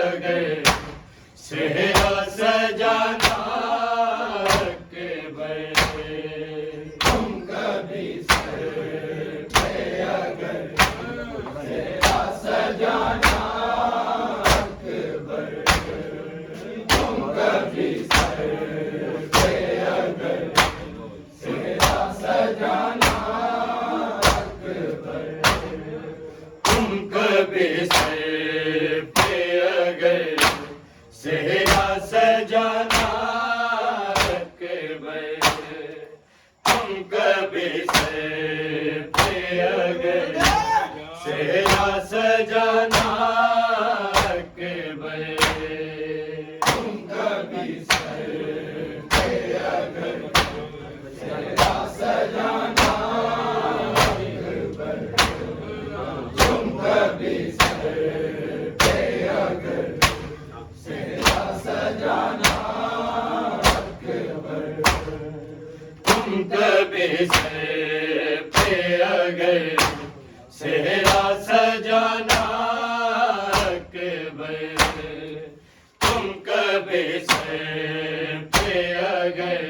अगर सेहरा सजाना अकबर, तुम कभी सर पे अगर सेहरा सजाना अकबर, तुम कभी सर पे अगर सेहरा सजाना अकबर, तुम कभी सर पे अगर सेहरा सजाना अकबर, तुम कभी सर पे अगर सेहरा सजाना अकबर, तुम कभी सर पे अगर सेहरा सजाना अकबर, तुम कभी सर पे अगर सेहरा सजाना अकबर, तुम कभी सर पे अगर सेहरा सजाना अकबर, तुम कभी सर पे अगर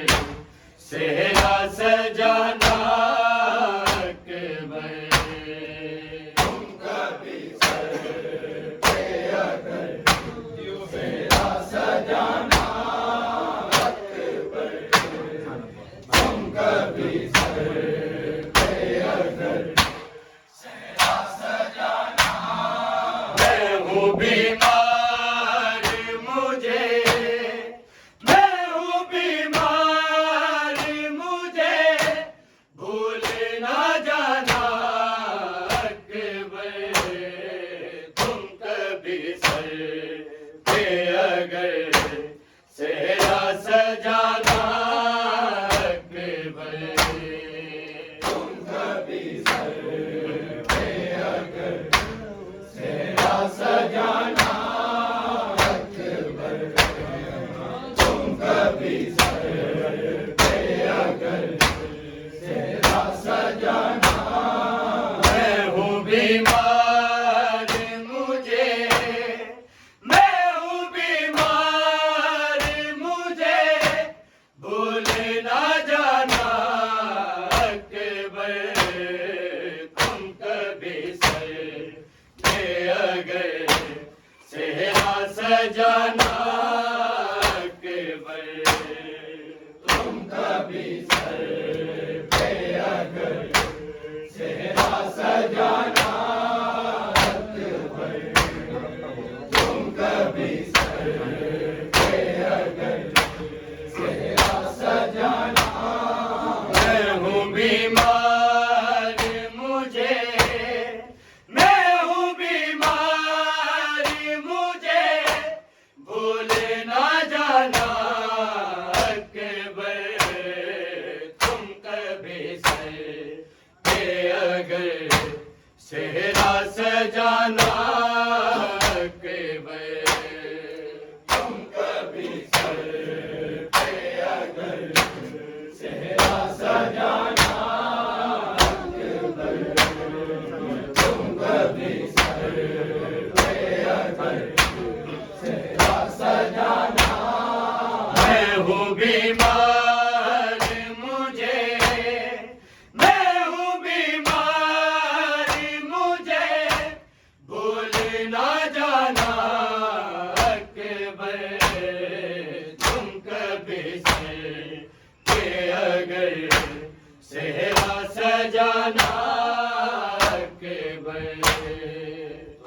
सेहरा सजाना अकबर, तुम कभी सर पे अगर सेहरा सजाना अकबर, तुम कभी सर पे अगर सेहरा सजाना। मैं हूँ बीमार मुझे, मैं हूँ बीमार मुझे भूल ना जाना अकबर, तुम कभी सर पे अगर सेहरा सजाना अकबर, तुम कभी सर पे अगर सेहरा सजाना अकबर, तुम कभी सर पे अगर सेहरा सजाना। मैं हूँ बीमार मुझे, मैं हूँ बीमार मुझे भूल ना जाना अकबर, तुम कभी सर पे अगर सेहरा सजाना अकबर, तुम कभी सर पे अगर सेहरा सजाना अकबर, तुम कभी सर पे अगर सेहरा सजाना। मैं हूँ बीमार मुझे, मैं हूँ बीमार मुझे भूल ना जाना अकबर, तुम कभी सर पे अगर सेहरा सजाना अकबर, तुम कभी सर पे अगर सेहरा सजाना अकबर, तुम कभी सर पे अगर सेहरा सजाना। मैं हूँ बीमार मुझे, मैं हूँ बीमार मुझे भूल ना जाना अकबर, तुम कभी सर पे अगर सेहरा सजाना अकबर,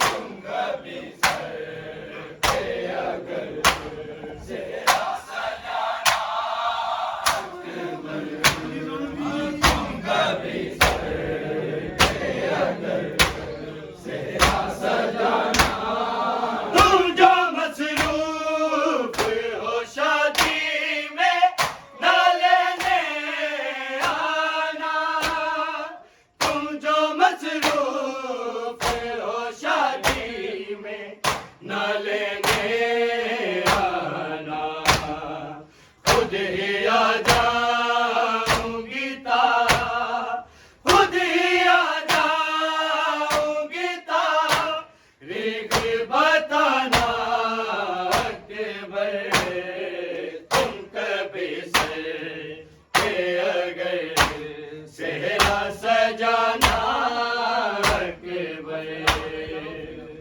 तुम कभी सर पे अगर सेहरा सजाना अकबर, तुम कभी सर पे अगर सेहरा सजाना। तुम जो मसरूफ हो शादी में ना लेने आना, तुम जो मसरूफ हो शादी में ना लेने आना, खुद ही आ जाऊंगी ता, खुद ही आ जाऊंगी ता, रिग बताना अकबर तुम कभी सर पे अगर सेहरा सजाना अकबर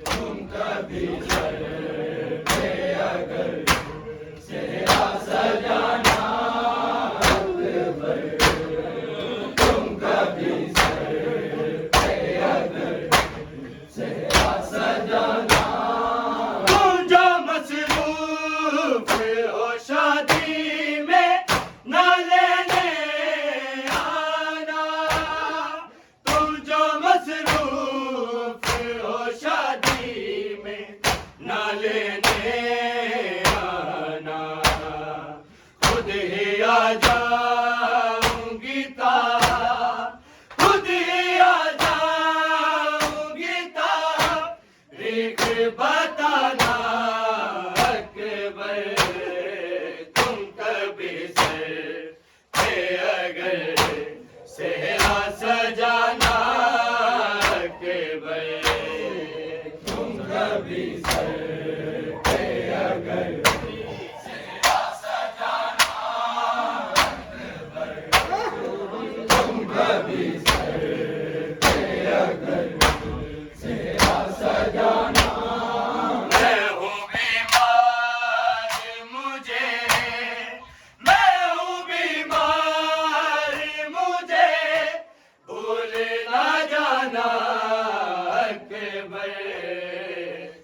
तुम कभी सर पे अगर सेहरा सजाना अकबर तुम कभी सर पे अगर सेहरा सजाना बताना अकबर तुम कभी सर पे अगर सेहरा सजाना अकबर तुम कभी सर पे अगर सेहरा सजाना अकबर तुम कभी सर पे अगर सेहरा सजाना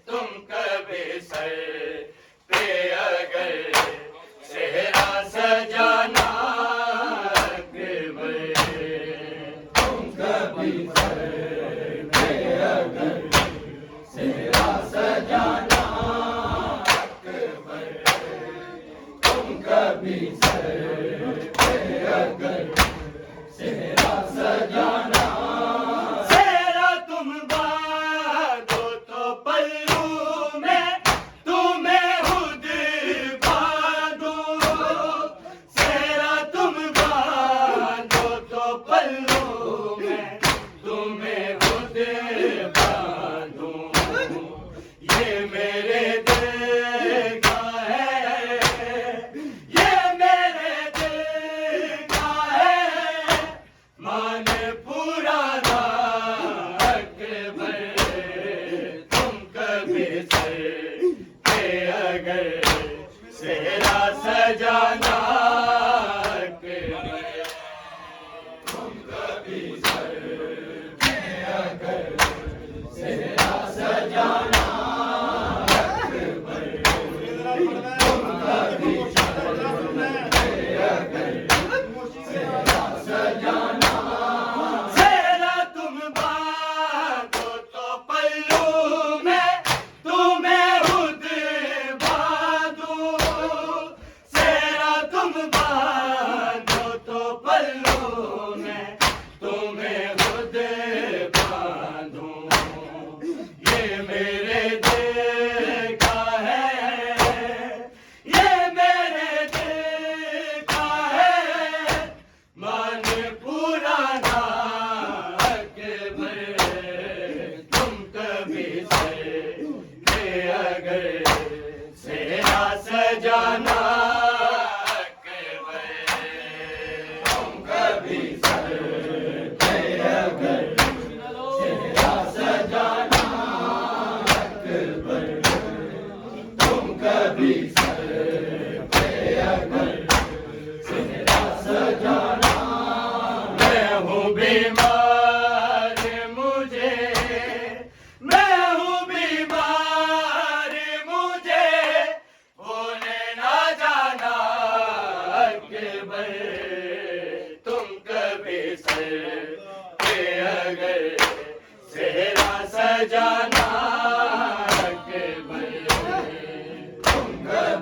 तुम कभी सर पे अगर सेहरा सजाना अकबर तुम कभी सर पे अगर सेहरा सजाना अकबर तुम कभी सर पे अगर सेहरा सजाना सेहरा सजाना अकबर तुम कभी सर पे अगर सेहरा सजाना अकबर तुम कभी सर पे अगर सेहरा सजाना सेहरा तुम बांधो तो पल्लू में तुम्हें खुद बांधो सेहरा तुम बांधो तो पल्लू में तुम्हें खुद बांधो ये मेरे दिल का है ये मेरे दिल का है मन पुराना अकबर तुम कभी सर पे अगर सेहरा सजाना अकबर तुम कभी सर पे अगर सेहरा सजाना अकबर तुम कभी सर पे अगर सेहरा सजाना मैं हूँ बीमार मुझे मैं हूँ बीमार मुझे भूले ना जाना अकबर तुम कभी सर पे अगर सेहरा सजाना अकबर तुम कभी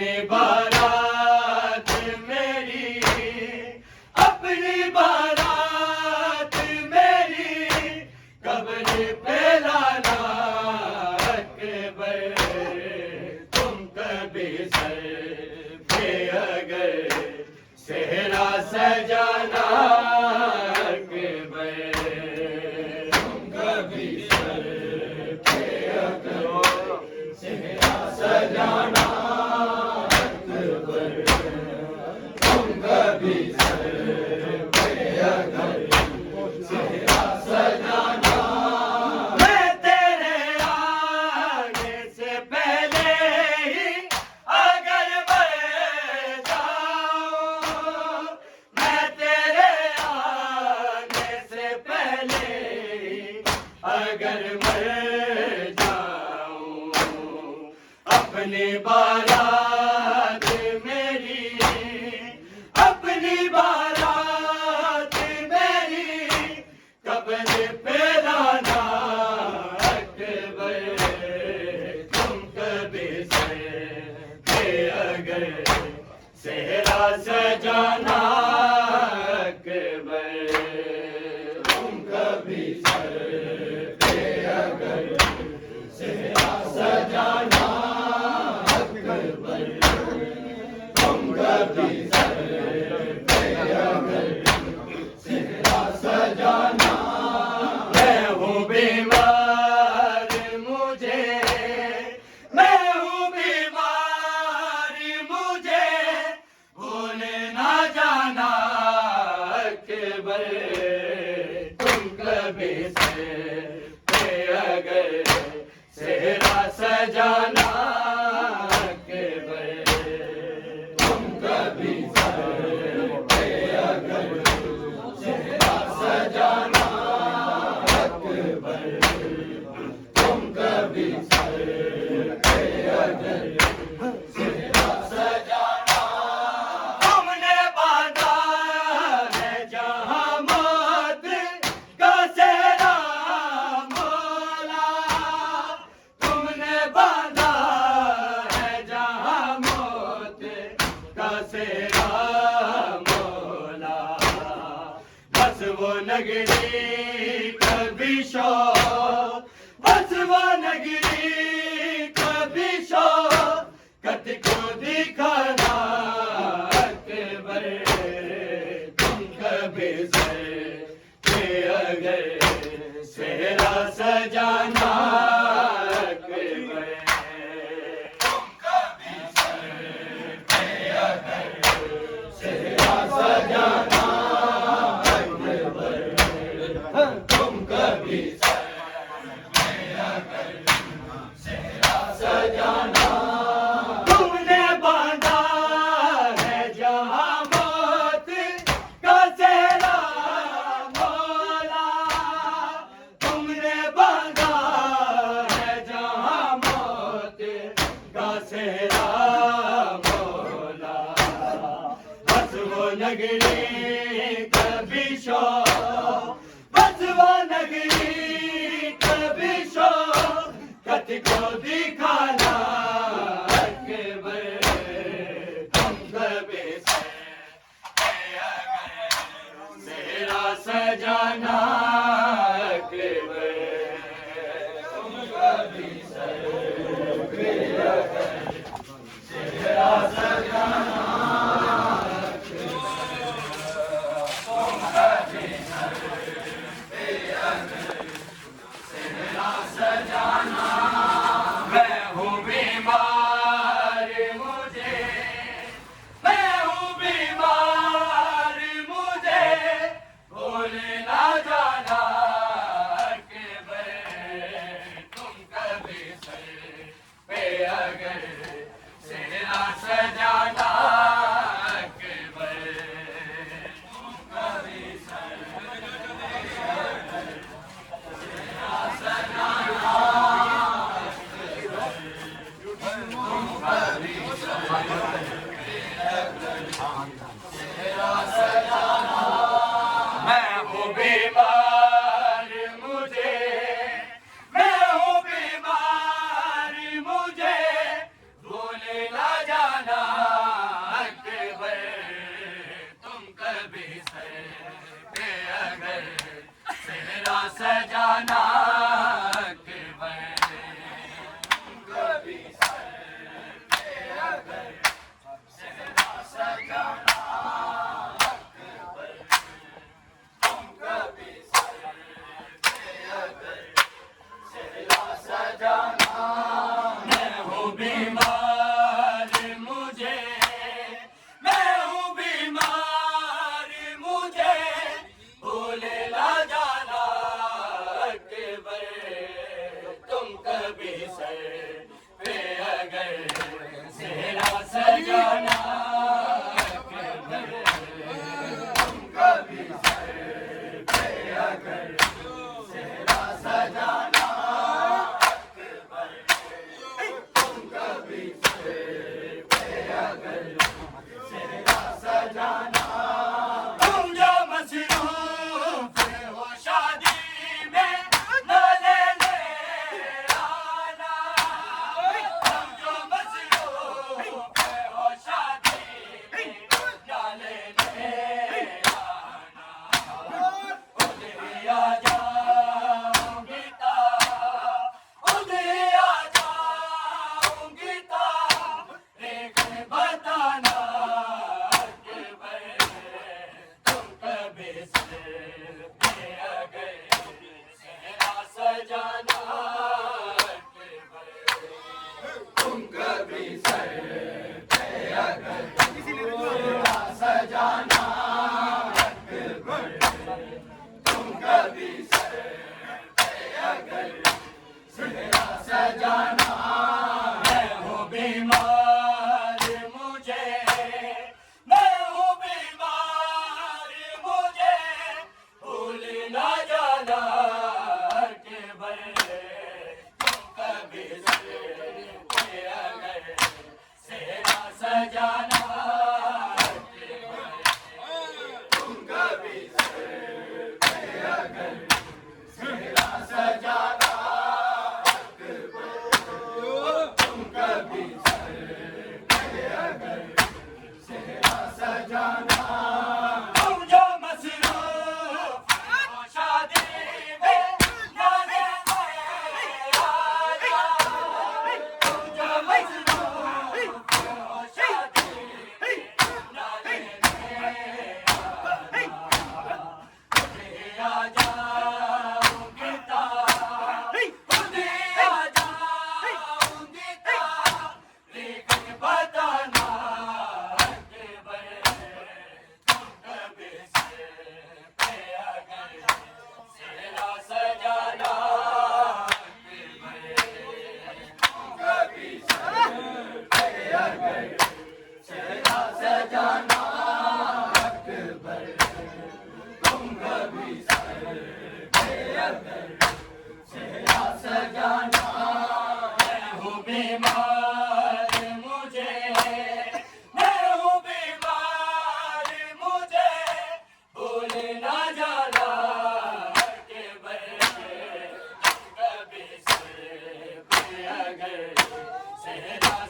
अपनी बारात मेरी, अपनी बारात मेरी कब्र पे लाना अकबर। तुम कभी सर पे अगर सेहरा सजाना अकबर, तुम कभी सर पे अगर सेहरा सजाना अकबर, तुम कभी सर पे अगर सेहरा सजाना। मैं तेरे आने से पहले ही अगर मर जाऊं, मैं तेरे आने से पहले ही अगर मर जाऊं, अपनी बारात मेरी, अपनी बारात मेरी कब्र पे लाना अकबर। तुम कभी सर पे अगर सेहरा सजाना अकबर, तुम कभी सर पे अगर सेहरा सजाना अकबर, तुम कभी सर पे अगर सेहरा सजाना। मैं हूँ बीमार मुझे, मैं हूँ बीमार मुझे भूल ना जाना अकबर। तुम कभी सर पे अगर सेहरा सजाना अकबर, तुम कभी सर पे अगर सेहरा सजाना अकबर, तुम कभी सर पे अगर सेहरा सजाना। तुमने बांधा है जहाँ मौत का सेहरा मौला, तुमने बांधा है जहाँ मौत का सेहरा मौला। बस वो नगरी कभी शौक, बस वो नगरी कभी शौकत को दिखाना अकबर। तुम कभी सर पे अगर सेहरा सजाना अकबर, तुम कभी सर पे अगर सेहरा सजाना अकबर, तुम कभी सर पे अगर सेहरा सजाना। तुमने बांधा है जहाँ मौत का सेहरा मौला, तुमने बांधा है जहाँ मौत का सेहरा मौला। बस वो नगरी कभी शौक, बस वो नगरी कभी शौकत को दिखाना अकबर। तुम कभी सर पे अगर सेहरा सजाना अकबर, तुम कभी सर पे अगर सेहरा सजाना सजाना। मैं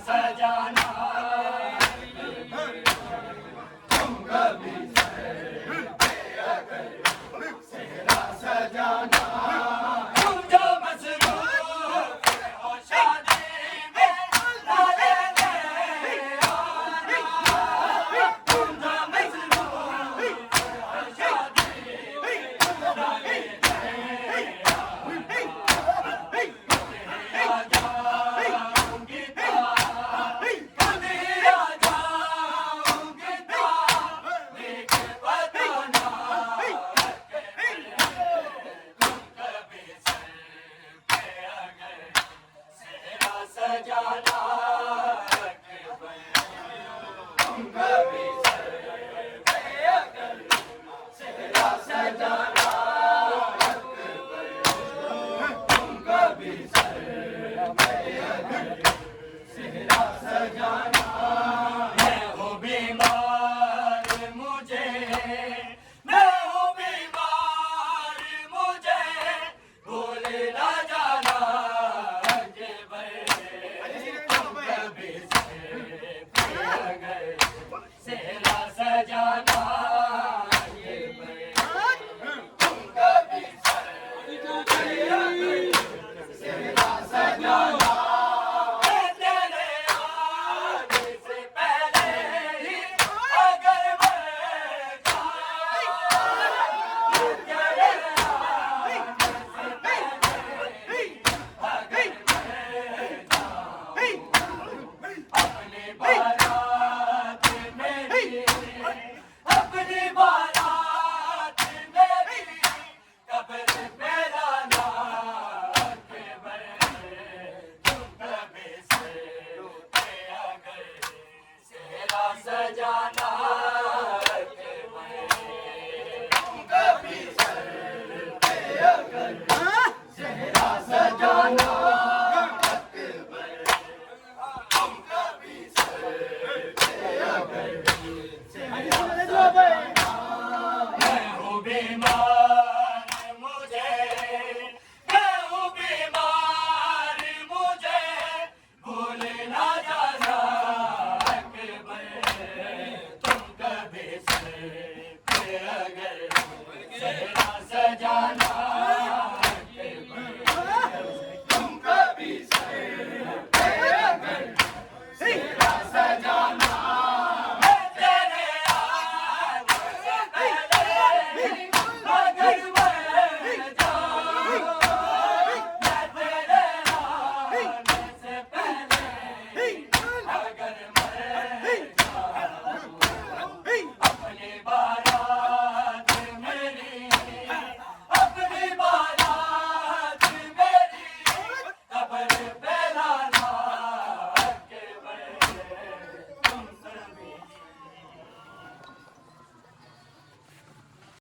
सजाना तुम कभी सर पे अगर सेहरा सजाना तुम जो मसरूफ हो शादी में ला लेने आना तुम जो मसरूफ हो शादी में ला लेने आ जाऊंगी तो कभी आ जाऊंगी तो लेके बताना तुम कभी सर पे अगर सेहरा सजाना तुम कभी सर पे अगर सेहरा सजाना तुम कभी सर पे अगर सेहरा सजाना मैं हूँ बीमार मुझे मैं हूँ बीमार मुझे भूल ना जाना ये तुम कभी सर पे अगर सेहरा सजाना ये तुम कभी सर पे अगर सेहरा सजाना मैं तेरे आने से पहले ही अगर मैं जाऊं तेरे आने से पहले ही अगर मैं जाऊं अपनी बारात मेरी अपनी बारात मेरी कब्र पे लाना केवल तुम कभी सर पे अगर सेहरा सजाना केवल तुम कभी सर पे अगर सेहरा सजाना